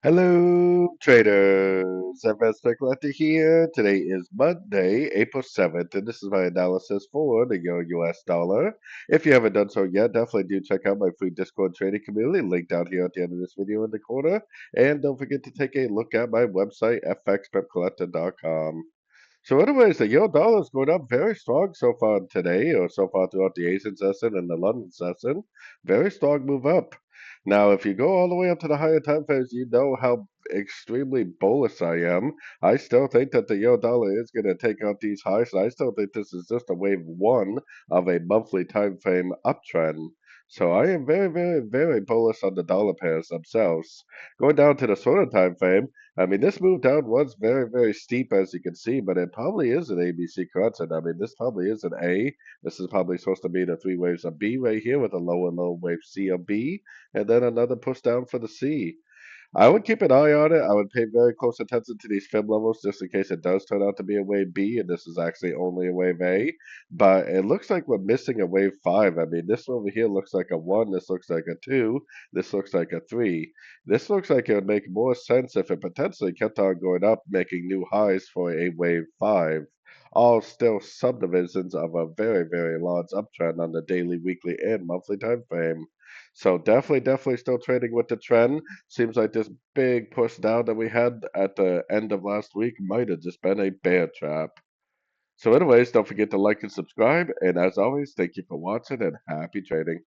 Hello, traders. FX Pip Collector here. Today is Monday, April 7th, and this is my analysis for the Euro US dollar. If you haven't done so yet, definitely do check out my free Discord trading community, linked down here at the end of this video in the corner. And don't forget to take a look at my website, fxpipcollector.com. So anyways, the euro dollar is going up very strong so far today, or so far throughout the Asian session and the London session. Very strong move up. Now, if you go all the way up to the higher time frames, you know how extremely bullish I am. I still think that the euro dollar is going to take out these highs. I still think this is just a wave one of a monthly time frame uptrend. So I am very, very, very bullish on the dollar pairs themselves. Going down to the shorter time frame, I mean, this move down was very, very steep, as you can see, but it probably is an ABC correction. I mean, this probably is an A. This is probably supposed to be the three waves of B right here with a lower low wave C of B, and then another push down for the C. I would keep an eye on it. I would pay very close attention to these fib levels just in case it does turn out to be a wave B and this is actually only a wave A. But it looks like we're missing a wave 5. I mean, this over here looks like a 1, this looks like a 2, this looks like a 3. This looks like it would make more sense if it potentially kept on going up, making new highs for a wave 5. All still subdivisions of a very, very large uptrend on the daily, weekly, and monthly time frame. So definitely still trading with the trend. Seems like this big push down that we had at the end of last week might have just been a bear trap. So anyways, don't forget to like and subscribe. And as always, thank you for watching and happy trading.